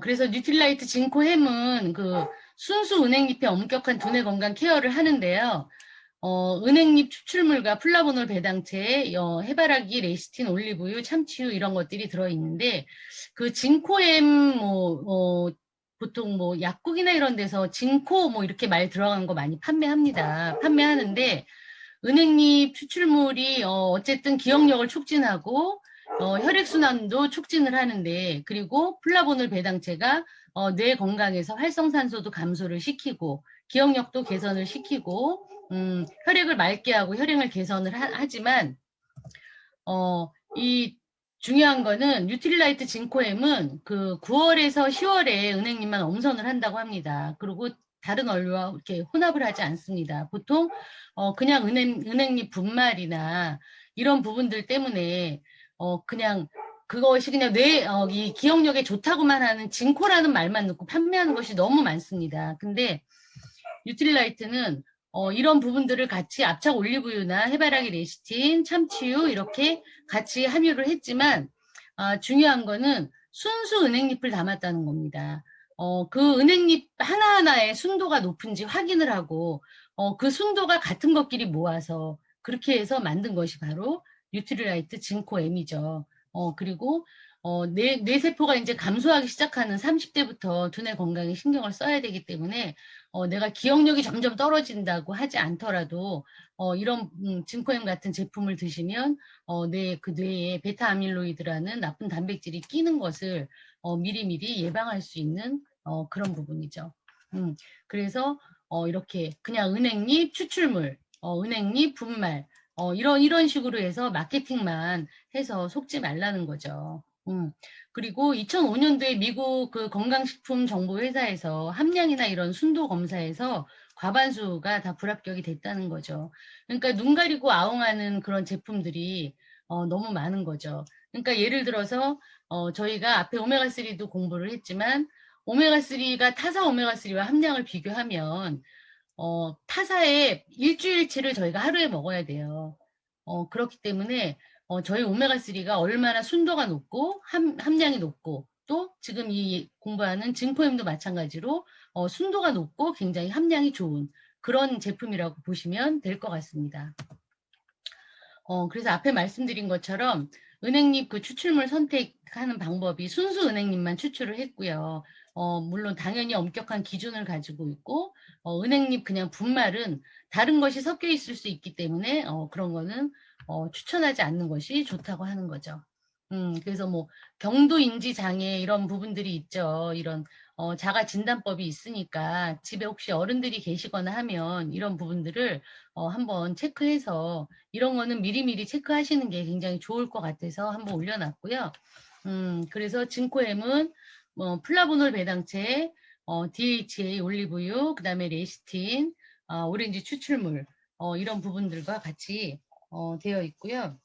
그래서 뉴트릴라이트 징코햄은 그 순수 은행잎의 엄격한 두뇌 건강 케어를 하는데요. 은행잎 추출물과 플라보놀 배당체, 해바라기, 레시틴, 올리브유, 참치유 이런 것들이 들어있는데 그 징코햄 보통 뭐 약국이나 이런 데서 징코 뭐 이렇게 말 들어간 거 많이 판매하는데 은행잎 추출물이 어쨌든 기억력을 촉진하고 혈액순환도 촉진을 하는데 그리고 플라보놀 배당체가 뇌 건강에서 활성산소도 감소를 시키고 기억력도 개선을 시키고 혈액을 맑게 하고 혈행을 개선을 하지만 이 중요한 거는 뉴트릴라이트 징코엠은 그 9월에서 10월에 은행잎만 엄선을 한다고 합니다. 그리고 다른 원료와 이렇게 혼합을 하지 않습니다. 보통 그냥 은행잎 분말이나 이런 부분들 때문에 그냥 그것이 그냥 이 기억력에 좋다고만 하는 징코라는 말만 넣고 판매하는 것이 너무 많습니다. 근데 뉴트릴라이트는 이런 부분들을 같이 압착 올리브유나 해바라기 레시틴, 참치유 이렇게 같이 함유를 했지만 중요한 거는 순수 은행잎을 담았다는 겁니다. 그 은행잎 하나하나의 순도가 높은지 확인을 하고 그 순도가 같은 것끼리 모아서 그렇게 해서 만든 것이 바로 뉴트릴라이트 징코엠이죠. 그리고 뇌세포가 이제 감소하기 시작하는 30대부터 두뇌 건강에 신경을 써야 되기 때문에 내가 기억력이 점점 떨어진다고 하지 않더라도 이런 징코엠 같은 제품을 드시면 그 뇌에 베타 아밀로이드라는 나쁜 단백질이 끼는 것을 미리미리 예방할 수 있는 그런 부분이죠. 그래서 이렇게 그냥 은행잎 추출물, 은행잎 분말 이런 식으로 해서 마케팅만 해서 속지 말라는 거죠. 그리고 2005년도에 미국 그 건강식품정보회사에서 함량이나 이런 순도 검사에서 과반수가 다 불합격이 됐다는 거죠. 그러니까 눈 가리고 아웅하는 그런 제품들이 너무 많은 거죠. 그러니까 예를 들어서 저희가 앞에 오메가3도 공부를 했지만 오메가3가 타사 오메가3와 함량을 비교하면 타사의 일주일치를 저희가 하루에 먹어야 돼요. 그렇기 때문에 저희 오메가3가 얼마나 순도가 높고 함량이 높고 또 지금 이 공부하는 증코엠도 마찬가지로 순도가 높고 굉장히 함량이 좋은 그런 제품이라고 보시면 될 것 같습니다. 그래서 앞에 말씀드린 것처럼 은행잎 그 추출물 선택하는 방법이 순수 은행잎만 추출을 했고요. 물론 당연히 엄격한 기준을 가지고 있고 은행잎 그냥 분말은 다른 것이 섞여 있을 수 있기 때문에 그런 거는 추천하지 않는 것이 좋다고 하는 거죠. 그래서 뭐 경도인지 장애 이런 부분들이 있죠. 이런 자가 진단법이 있으니까 집에 혹시 어른들이 계시거나 하면 이런 부분들을 한번 체크해서 이런 거는 미리미리 체크하시는 게 굉장히 좋을 것 같아서 한번 올려놨고요. 그래서 진코엠은 플라보놀 배당체, DHA 올리브유, 그 다음에 레시틴, 오렌지 추출물 이런 부분들과 같이 되어 있고요.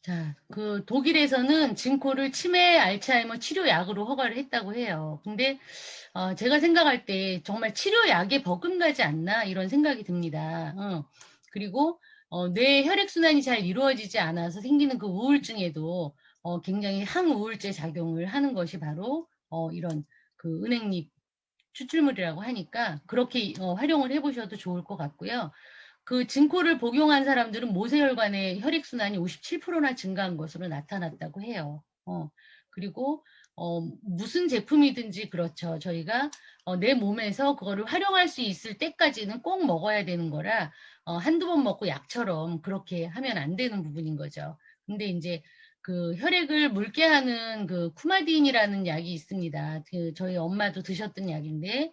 자, 그 독일에서는 진코를 치매 알츠하이머 치료약으로 허가를 했다고 해요. 근데 제가 생각할 때 정말 치료약에 버금가지 않나 이런 생각이 듭니다. 그리고 뇌 혈액순환이 잘 이루어지지 않아서 생기는 그 우울증에도 굉장히 항우울제 작용을 하는 것이 바로 이런 그 은행잎 추출물이라고 하니까 그렇게 활용을 해보셔도 좋을 것 같고요. 그 진코를 복용한 사람들은 모세혈관의 혈액순환이 57%나 증가한 것으로 나타났다고 해요. 그리고 무슨 제품이든지 그렇죠. 저희가 내 몸에서 그거를 활용할 수 있을 때까지는 꼭 먹어야 되는 거라 한두 번 먹고 약처럼 그렇게 하면 안 되는 부분인 거죠. 근데 이제 그 혈액을 묽게 하는 그 쿠마딘이라는 약이 있습니다. 그 저희 엄마도 드셨던 약인데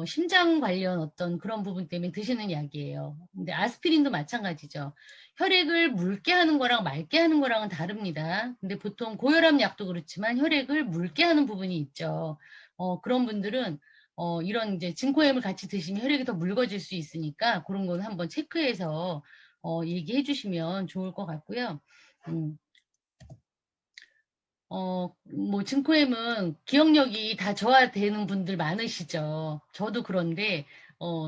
심장 관련 어떤 그런 부분 때문에 드시는 약이에요. 근데 아스피린도 마찬가지죠. 혈액을 묽게 하는 거랑 맑게 하는 거랑은 다릅니다. 근데 보통 고혈압 약도 그렇지만 혈액을 묽게 하는 부분이 있죠. 그런 분들은 이런 이제 진코엠을 같이 드시면 혈액이 더 묽어질 수 있으니까 그런 건 한번 체크해서 얘기해 주시면 좋을 것 같고요. 뭐, 증코엠은 기억력이 다 저하되는 분들 많으시죠. 저도 그런데,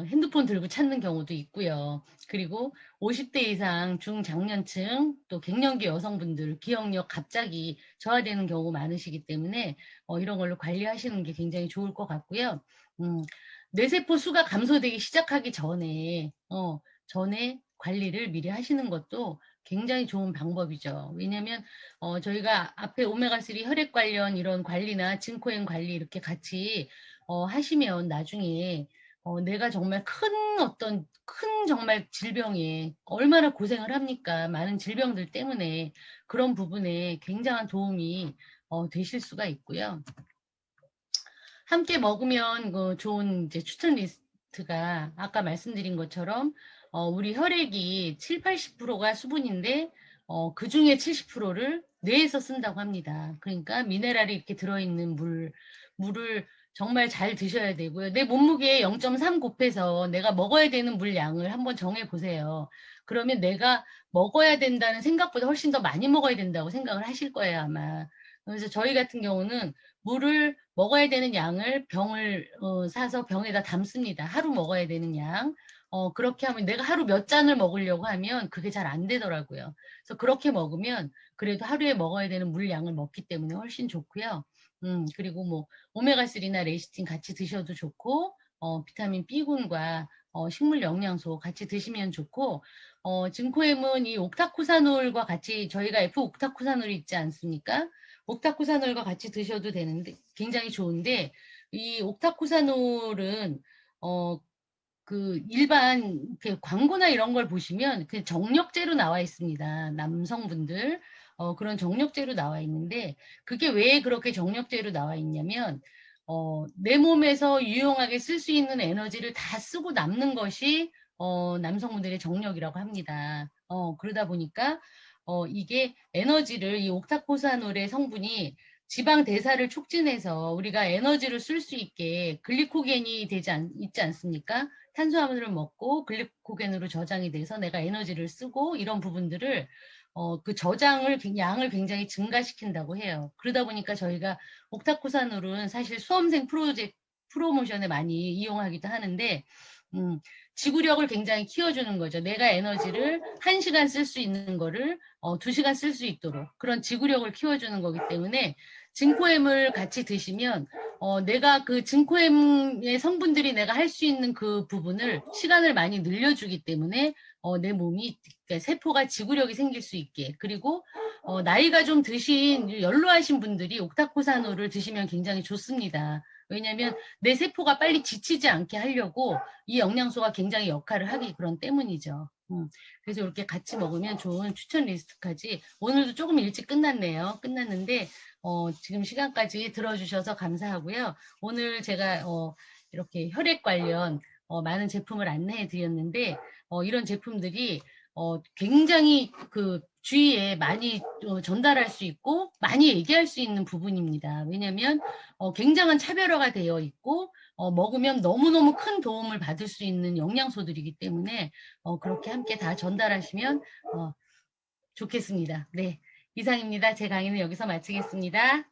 핸드폰 들고 찾는 경우도 있고요. 그리고 50대 이상 중장년층, 또 갱년기 여성분들 기억력 갑자기 저하되는 경우 많으시기 때문에, 이런 걸로 관리하시는 게 굉장히 좋을 것 같고요. 뇌세포 수가 감소되기 시작하기 전에 관리를 미리 하시는 것도 굉장히 좋은 방법이죠. 왜냐면 저희가 앞에 오메가3 혈액 관련 이런 관리나 진코엠 관리 이렇게 같이 하시면 나중에 내가 정말 큰 정말 질병에 얼마나 고생을 합니까? 많은 질병들 때문에 그런 부분에 굉장한 도움이 되실 수가 있고요. 함께 먹으면 좋은 이제 추천 리스트가 아까 말씀드린 것처럼 우리 혈액이 7, 80%가 수분인데 그 중에 70%를 뇌에서 쓴다고 합니다. 그러니까 미네랄이 이렇게 들어있는 물을 정말 잘 드셔야 되고요. 내 몸무게에 0.3 곱해서 내가 먹어야 되는 물 양을 한번 정해 보세요. 그러면 내가 먹어야 된다는 생각보다 훨씬 더 많이 먹어야 된다고 생각을 하실 거예요, 아마. 그래서 저희 같은 경우는 물을 먹어야 되는 양을 병을 사서 병에다 담습니다. 하루 먹어야 되는 양. 그렇게 하면 내가 하루 몇 잔을 먹으려고 하면 그게 잘 안 되더라고요. 그래서 그렇게 먹으면 그래도 하루에 먹어야 되는 물량을 먹기 때문에 훨씬 좋고요. 그리고 뭐 오메가3나 레시틴 같이 드셔도 좋고 비타민 B군과 식물 영양소 같이 드시면 좋고 진코엠은 이 옥타코사놀과 같이 저희가 F-옥타코사놀이 있지 않습니까? 옥타코사놀과 같이 드셔도 되는데 굉장히 좋은데 이 옥타코사놀은 그 일반 광고나 이런 걸 보시면 그 정력제로 나와 있습니다. 남성분들 그런 정력제로 나와 있는데 그게 왜 그렇게 정력제로 나와 있냐면 내 몸에서 유용하게 쓸 수 있는 에너지를 다 쓰고 남는 것이 남성분들의 정력이라고 합니다. 그러다 보니까 이게 에너지를 이 옥타코사놀의 성분이 지방 대사를 촉진해서 우리가 에너지를 쓸 수 있게 글리코겐이 있지 않습니까? 탄수화물을 먹고 글리코겐으로 저장이 돼서 내가 에너지를 쓰고 이런 부분들을 그 양을 굉장히 증가시킨다고 해요. 그러다 보니까 저희가 옥타코사놀은 사실 수험생 프로모션에 많이 이용하기도 하는데 음, 지구력을 굉장히 키워주는 거죠. 내가 에너지를 1시간 쓸 수 있는 거를 2시간 쓸 수 있도록 그런 지구력을 키워주는 거기 때문에 진코엠을 같이 드시면 내가 그 진코엠의 성분들이 내가 할 수 있는 그 부분을 시간을 많이 늘려주기 때문에 내 몸이 그러니까 세포가 지구력이 생길 수 있게 그리고 나이가 좀 드신 연로하신 분들이 옥타코사놀을 드시면 굉장히 좋습니다. 왜냐하면 내 세포가 빨리 지치지 않게 하려고 이 영양소가 굉장히 역할을 하기 그런 때문이죠. 그래서 이렇게 같이 먹으면 좋은 추천 리스트까지 오늘도 조금 일찍 끝났네요. 끝났는데 지금 시간까지 들어주셔서 감사하고요. 오늘 제가 이렇게 혈액 관련 많은 제품을 안내해 드렸는데 이런 제품들이 굉장히 그 주위에 많이 전달할 수 있고 많이 얘기할 수 있는 부분입니다. 왜냐하면 굉장한 차별화가 되어 있고 먹으면 너무너무 큰 도움을 받을 수 있는 영양소들이기 때문에 그렇게 함께 다 전달하시면 좋겠습니다. 네, 이상입니다. 제 강의는 여기서 마치겠습니다.